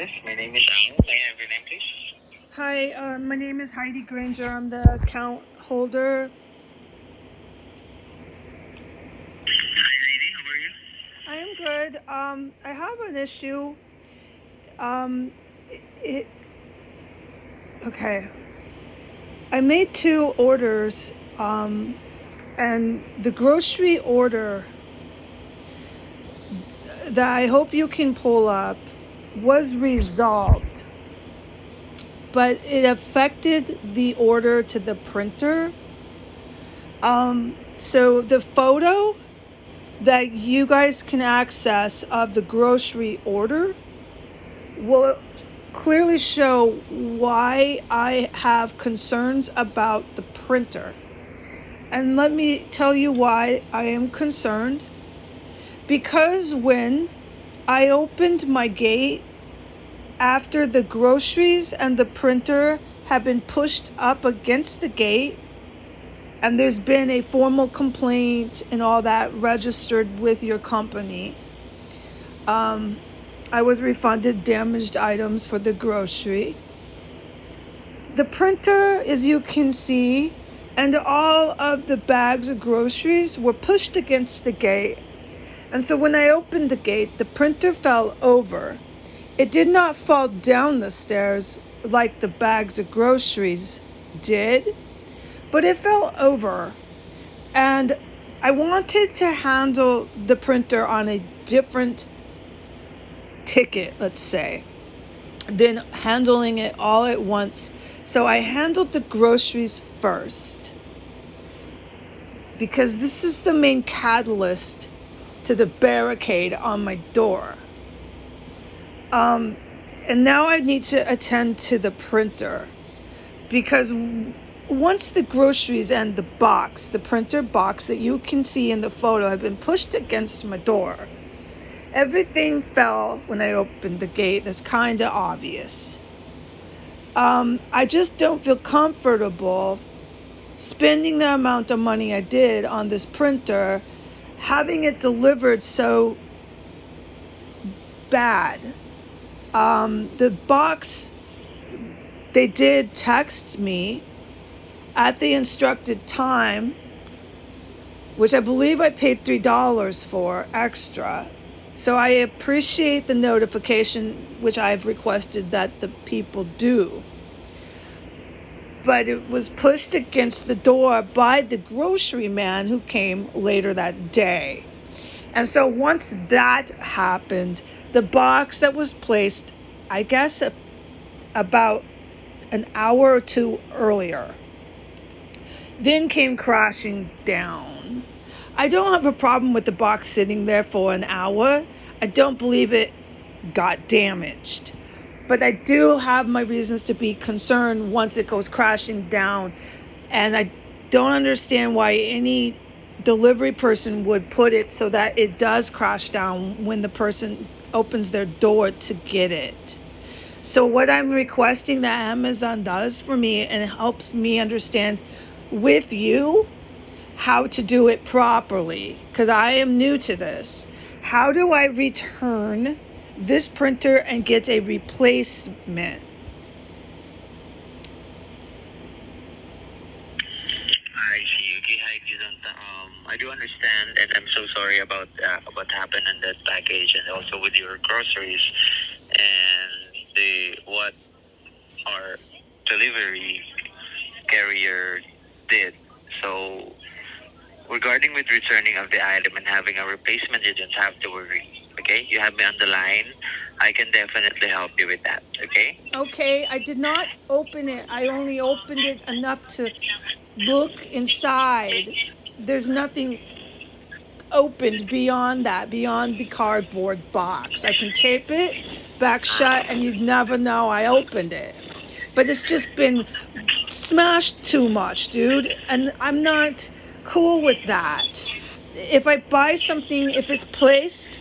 Yes, my name is Al. May I have your name, please? Hi, my name is Heidi Granger. I'm the account holder. Hi, Heidi. How are you? I am good. I have an issue. Um, it, okay. I made two orders, and the grocery order that I hope you can pull up was resolved, but it affected the order to the printer. So the photo that you guys can access of the grocery order will clearly show why I have concerns about the printer. And let me tell you why I am concerned. Because when I opened my gate after the groceries and the printer have been pushed up against the gate, and there's been a formal complaint and all that registered with your company, I was refunded damaged items for the grocery. The printer, as you can see, and all of the bags of groceries were pushed against the gate. And so when I opened the gate, the printer fell over. It did not fall down the stairs like the bags of groceries did, but it fell over. And I wanted to handle the printer on a different ticket, let's say, than handling it all at once. So I handled the groceries first because this is the main catalyst to the barricade on my door. And now I need to attend to the printer because once the groceries and the printer box that you can see in the photo have been pushed against my door, everything fell when I opened the gate. That's kind of obvious. I just don't feel comfortable spending the amount of money I did on this printer, having it delivered so bad. The box, they did text me at the instructed time, which I believe I paid $3 for extra. So I appreciate the notification, which I've requested that the people do. But it was pushed against the door by the grocery man who came later that day. And so once that happened, the box that was placed, I guess, about an hour or two earlier, then came crashing down. I don't have a problem with the box sitting there for an hour. I don't believe it got damaged. But I do have my reasons to be concerned once it goes crashing down. And I don't understand why any delivery person would put it so that it does crash down when the person opens their door to get it. So what I'm requesting that Amazon does for me, and it helps me understand with you how to do it properly, because I am new to this. How do I return this printer and get a replacement? I see. Okay, hi, Kizanta. I do understand, and I'm so sorry about what happened in that package, and also with your groceries and the what our delivery carrier did. So, regarding with returning of the item and having a replacement, you don't have to worry. Okay, you have me on the line. I can definitely help you with that. Okay. Okay, I did not open it. I only opened it enough to look inside. There's nothing opened beyond that, beyond the cardboard box. I can tape it back shut and you'd never know I opened it. But it's just been smashed too much, dude. And I'm not cool with that. If I buy something, if it's placed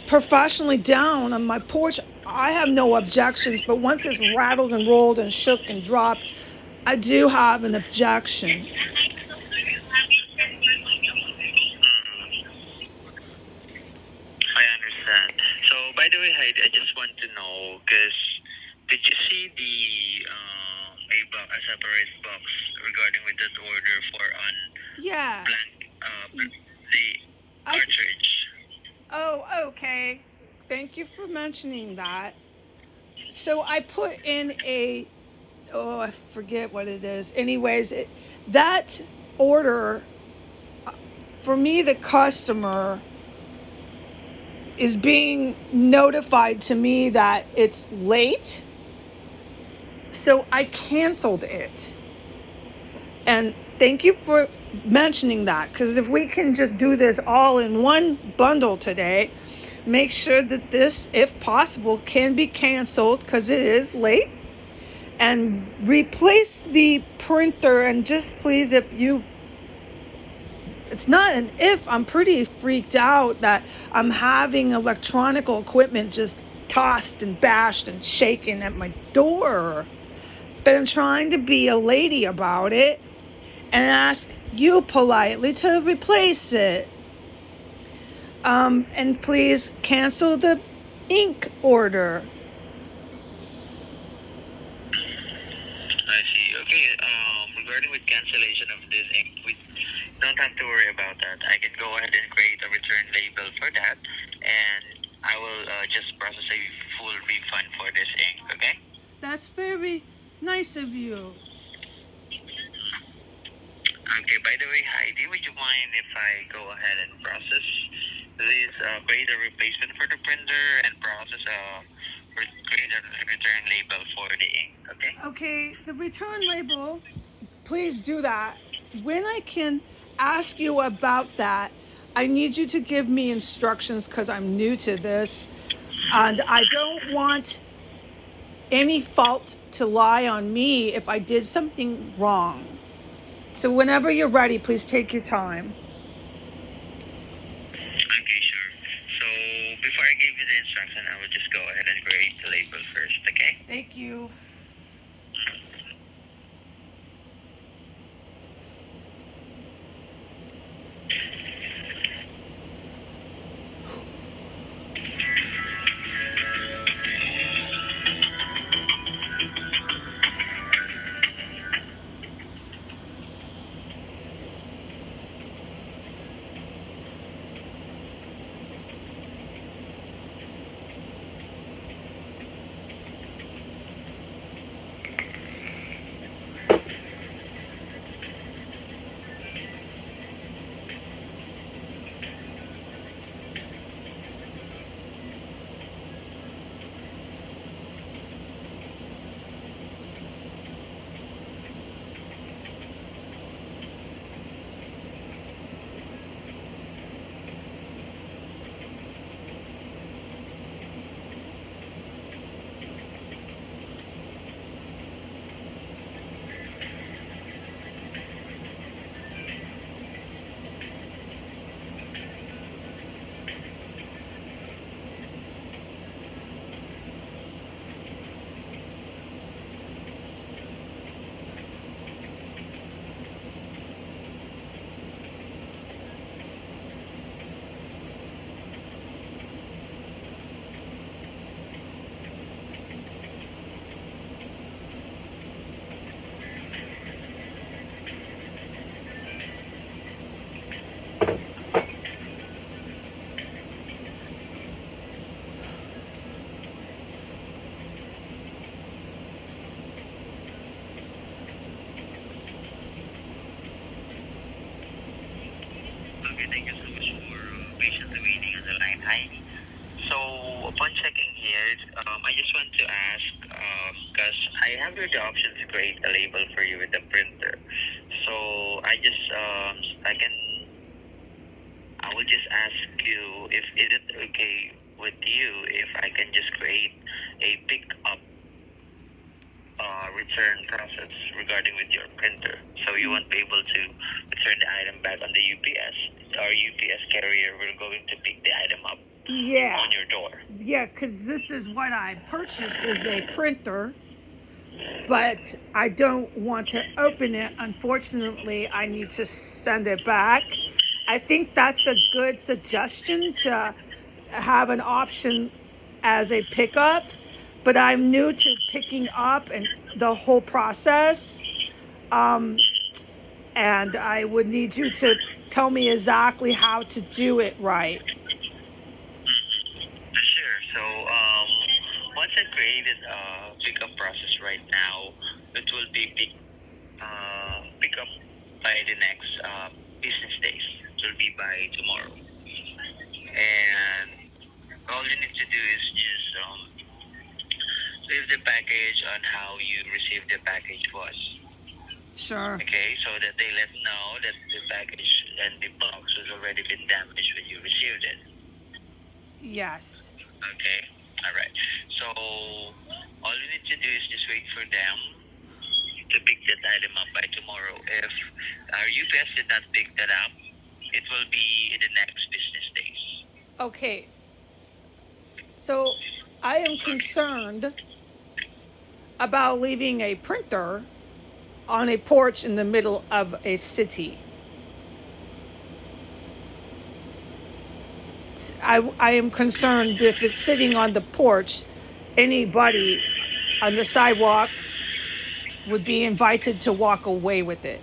professionally down on my porch, I have no objections. But once it's rattled and rolled and shook and dropped, I do have an objection. I understand. So, by the way, Heidi, I just just want to know because did you see the a separate box regarding with that order for on Yeah. blank the I, cartridge? oh, okay. Thank you for mentioning that. So I put in a, oh, I forget what it is. Anyways, that order, for me, the customer is being notified to me that it's late. So I canceled it. And thank you for mentioning that, because if we can just do this all in one bundle today, make sure that this, if possible, can be canceled because it is late, and replace the printer. And just please, if you, it's not an if, I'm pretty freaked out that I'm having electronic equipment just tossed and bashed and shaken at my door. But I'm trying to be a lady about it and ask you politely to replace it. And please cancel the ink order. I see. Okay. Regarding with cancellation of this ink, we don't have to worry about that. I can go ahead and create a return label for that, and I will just process a full refund for this ink. Okay. That's very nice of you. Okay. By the way, Heidi, would you mind if I go ahead and process this, create a replacement for the printer and process create a return label for the ink? Okay. Okay, the return label, please do that. When I can ask you about that, I need you to give me instructions because I'm new to this and I don't want any fault to lie on me if I did something wrong. So whenever you're ready, please take your time. Okay, sure. So before I give you the instruction, I will just go ahead and create the label first. Okay. Thank you. Okay, thank you so much for patiently waiting on the line. Hi. So upon checking here, I just want to ask, because I have the option to create a label for you with the printer. So I will just ask you if is it okay with you if I can just create a pick up return process regarding with your printer, so you won't be able to return the item back on the UPS. Our UPS carrier will going to pick the item up Yeah. on your door. Yeah, because this is what I purchased is a printer, but I don't want to open it. Unfortunately, I need to send it back. I think that's a good suggestion to have an option as a pickup, but I'm new to picking up and the whole process. Um, and I would need you to tell me exactly how to do it right. Sure. So, once I created a pickup process right now, it will be pick up by the next business days. It will be by tomorrow. And all you need to do is just leave the package on how you received the package was. Sure. Okay, so that they let know that the package and the box has already been damaged when you received it. Yes. Okay, all right. So all you need to do is just wait for them to pick that item up by tomorrow. If our UPS did not pick that up, it will be in the next business days. Okay. So I am concerned about leaving a printer on a porch in the middle of a city. I am concerned if it's sitting on the porch, anybody on the sidewalk would be invited to walk away with it.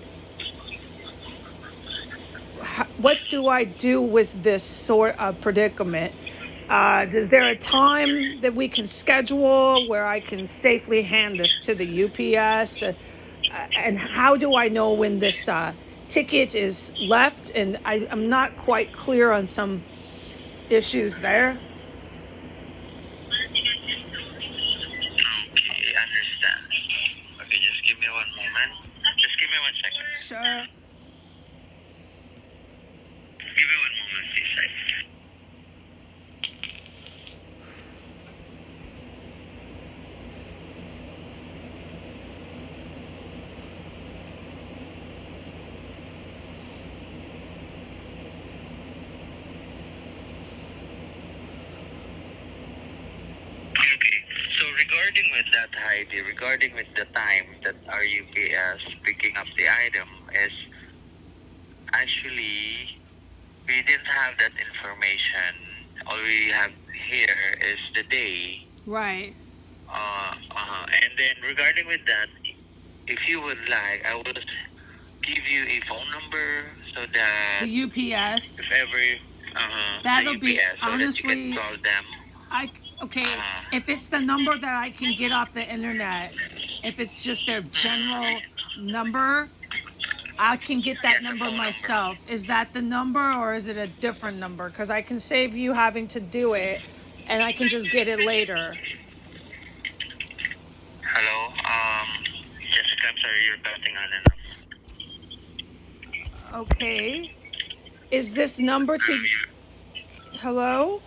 What do I do with this sort of predicament? Is there a time that we can schedule where I can safely hand this to the UPS? And how do I know when this ticket is left? And I'm not quite clear on some issues there. Okay, understand. Okay, just give me one moment. Just give me 1 second. Sure. Give me one moment, please. Okay, so regarding with that, Heidi, regarding with the time that our UPS picking up the item is actually we didn't have that information. All we have here is the day. Right. And then regarding with that, if you would like, I will give you a phone number so that The UPS. if ever That'll the be UPS, so that you honestly. can call them. Okay. If it's the number that I can get off the internet, if it's just their general number, I can get that Yes, a number phone number. myself. Is that the number or is it a different number? Because I can save you having to do it and I can just get it later. Hello, Jessica, I'm sorry, you're cutting on and off. Okay. Is this number to. Hello? Okay,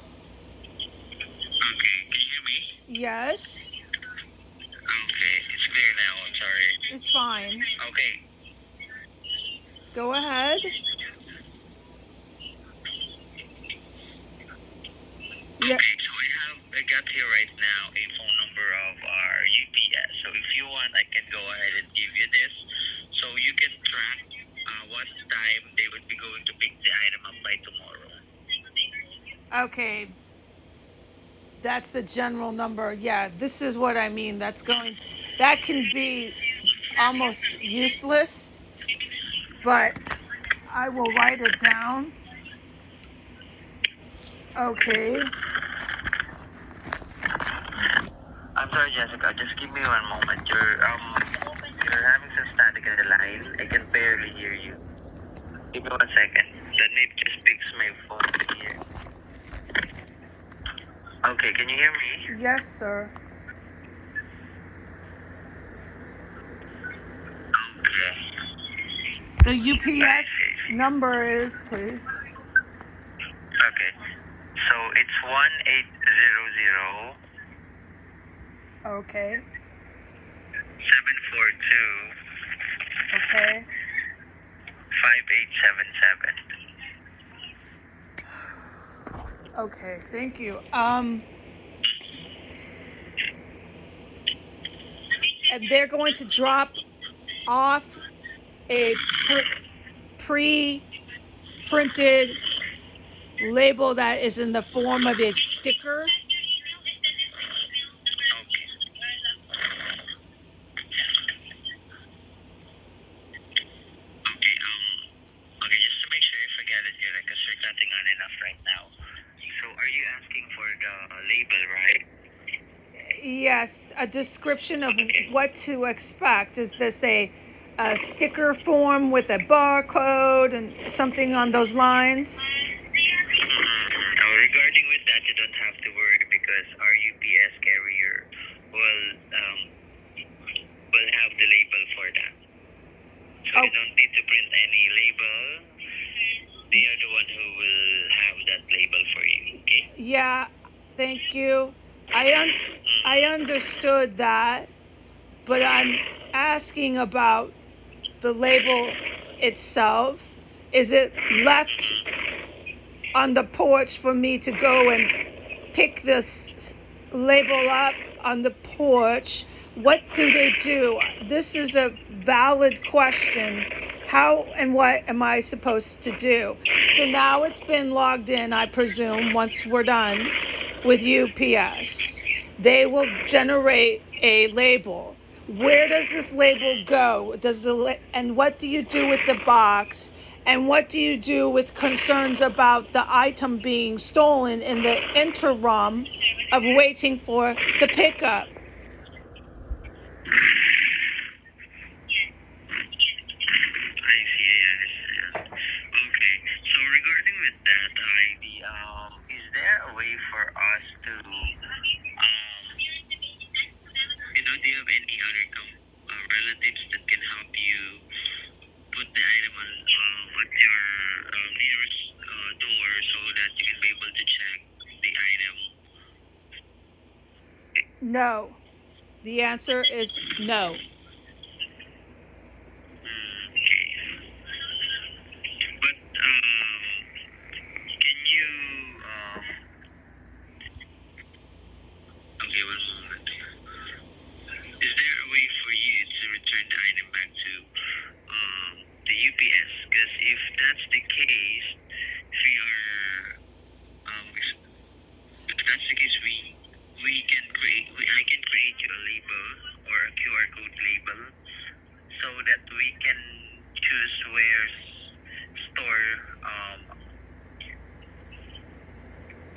can you hear me? Yes. Okay, it's clear now. I'm sorry. It's fine. Okay. Go ahead. Yeah. Okay, so I got here right now a phone number of our UPS. So if you want, I can go ahead and give you this, so you can track what time they would be going to pick the item up by tomorrow. Okay. That's the general number. Yeah, this is what I mean. That can be almost useless, but I will write it down. Okay. I'm sorry, Jessica. Just give me one moment. You're having some static in the line. I can barely hear you. Give me 1 second. Let me just fix my phone here. Okay, can you hear me? Yes, sir. Okay. The UPS number is, please. Okay. So it's 1800 Okay. 742 Okay. 5877. Okay. Thank you. And they're going to drop off a pre-printed label that is in the form of a sticker. Yes, a description of Okay. what to expect. Is this a sticker form with a barcode and something on those lines? Regarding with that, you don't have to worry because our UPS carrier will um, will have the label for that. So Oh. you don't need to print any label. They are the one who will have that label for you. Okay. Yeah, thank you. I understood that, but I'm asking about the label itself. Is it left on the porch for me to go and pick this label up on the porch? What do they do? This is a valid question. How and what am I supposed to do? So now it's been logged in, I presume, once we're done with UPS. They will generate a label. Where does this label go? And what do you do with the box? And what do you do with concerns about the item being stolen in the interim of waiting for the pickup? I see. I understand. Okay. So regarding with that, Heidi, is there a way for us to, do you have any other relatives that can help you put the item on at your nearest door so that you can be able to check the item? No. The answer is no. Okay. But can you? Okay, one moment. Is there a way for you to return the item back to the UPS? Because if that's the case, if we are if that's the case, we can create. I can create you a label or a QR code label so that we can choose where store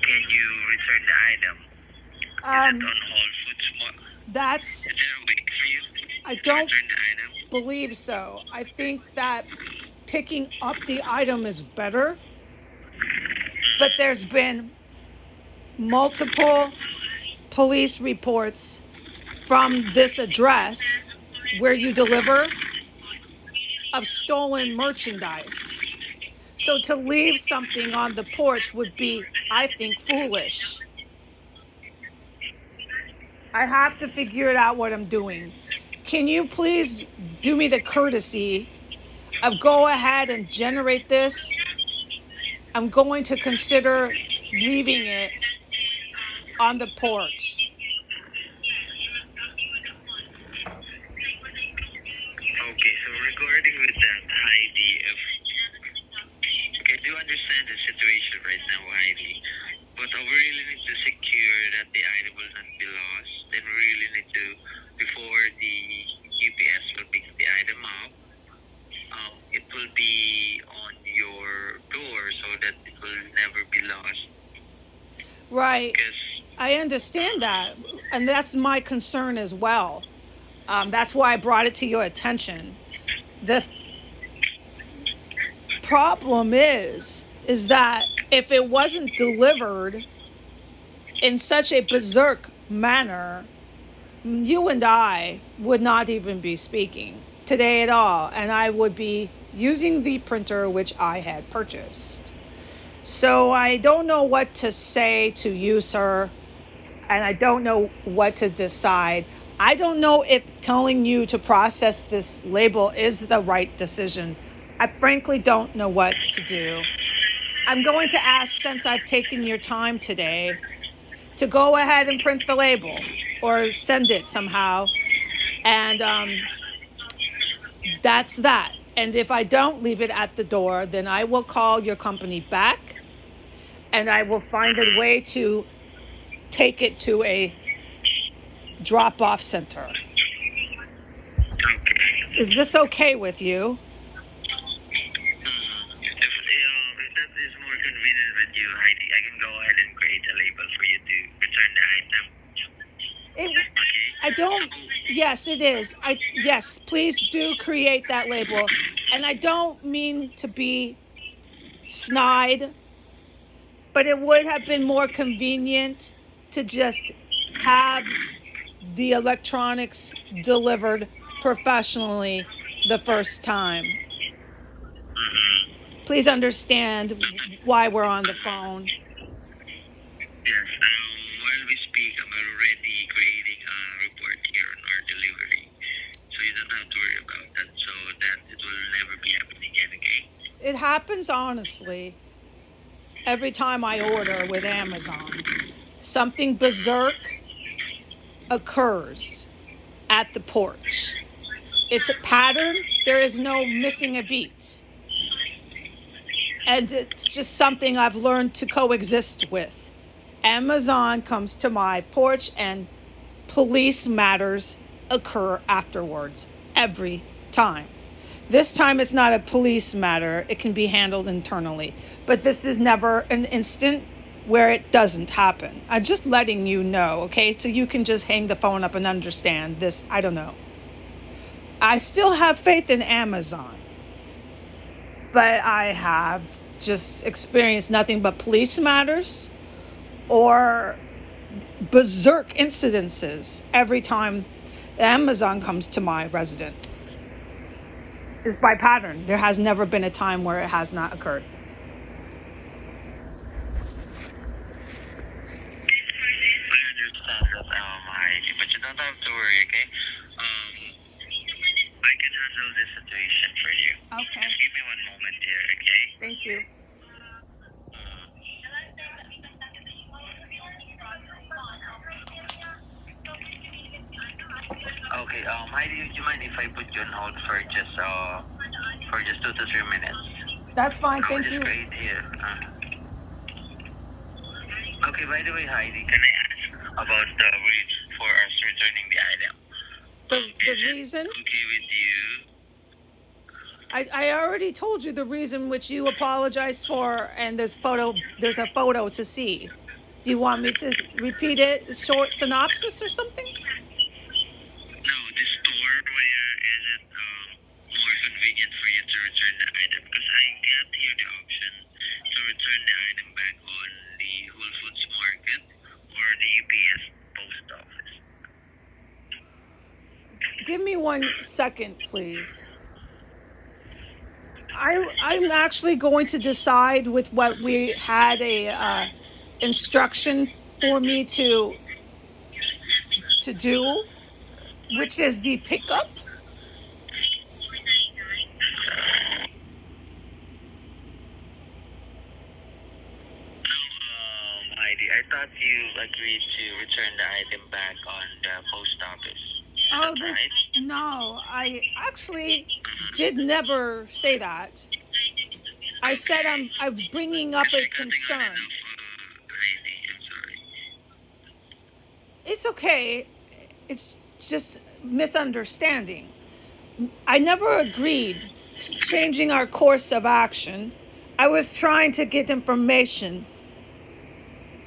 can you return the item. Is it on Whole Foods Mall? That's, Is there a way for you I to don't return the item? believe so. I think that picking up the item is better, but there's been multiple police reports from this address where you deliver of stolen merchandise. So to leave something on the porch would be, I think, foolish. I have to figure it out what I'm doing. Can you please do me the courtesy of go ahead and generate this? I'm going to consider leaving it on the porch. Okay, so regarding with that, Heidi, if okay, I do understand the situation right now, Heidi, but we really need to secure that the item will not be lost, and we really need to, before the UPS will pick the item up, it will be on your door so that it will never be lost. Right. Because I understand that. And that's my concern as well. That's why I brought it to your attention. The problem is that if it wasn't delivered in such a berserk manner, you and I would not even be speaking today at all. And I would be using the printer which I had purchased. So I don't know what to say to you, sir, and I don't know what to decide. I don't know if telling you to process this label is the right decision. I frankly don't know what to do. I'm going to ask, since I've taken your time today, to go ahead and print the label or send it somehow. And that's that. And if I don't leave it at the door, then I will call your company back and I will find a way to take it to a drop-off center. okay. Is this okay with you? If that is more convenient with you, Heidi, I can go ahead and create a label for you to return the item. don't, yes, it is. Yes, please do create that label. And I don't mean to be snide, but it would have been more convenient to just have the electronics delivered professionally the first time. Please understand why we're on the phone. Yes, while we speak, I'm already creating a report here on our delivery. So you don't have to worry about that. So that it will never be happening again, okay? It happens honestly every time I order with Amazon. Something berserk occurs at the porch. It's a pattern. There is no missing a beat. And it's just something I've learned to coexist with. Amazon comes to my porch and police matters occur afterwards every time. This time it's not a police matter. It can be handled internally. But this is never an instant where it doesn't happen. I'm just letting you know, okay? So you can just hang the phone up and understand this. I don't know. I still have faith in Amazon, but I have just experienced nothing but police matters or berserk incidences every time Amazon comes to my residence. It's by pattern. There has never been a time where it has not occurred. I understand that, Heidi, but you don't have to worry, okay? I can handle this situation for you. Okay. Just give me one moment here, okay? Thank you. Okay, Heidi, would you mind if I put you on hold for just 2 to 3 minutes? That's fine. I will Thank just you. create here. Okay, by the way, Heidi, can I ask about the reason for us returning the item? The Is it reason? okay with you? I already told you the reason which you apologized for, and there's a photo to see. Do you want me to repeat it, short synopsis or something? No, the store, where is it more convenient for you to return the item? Because I got here the option to return the item back on the Whole Foods Market or the UPS post office. Give me 1 second, please. I'm actually going to decide with what we had a instruction for me to do, which is the pickup. Heidi, I thought you agreed to return the item back on the post office. Is Oh, that this, right? no, I actually did never say that. I said I was bringing up a concern. Heidi, I'm sorry. It's okay. It's just misunderstanding. I never agreed to changing our course of action. I was trying to get information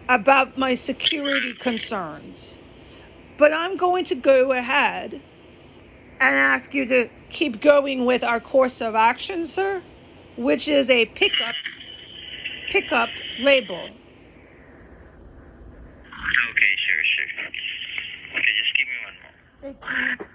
about my security concerns. But I'm going to go ahead and ask you to keep going with our course of action, sir, which is a pickup label. Okay, sure. Okay, just give me one more. Thank you.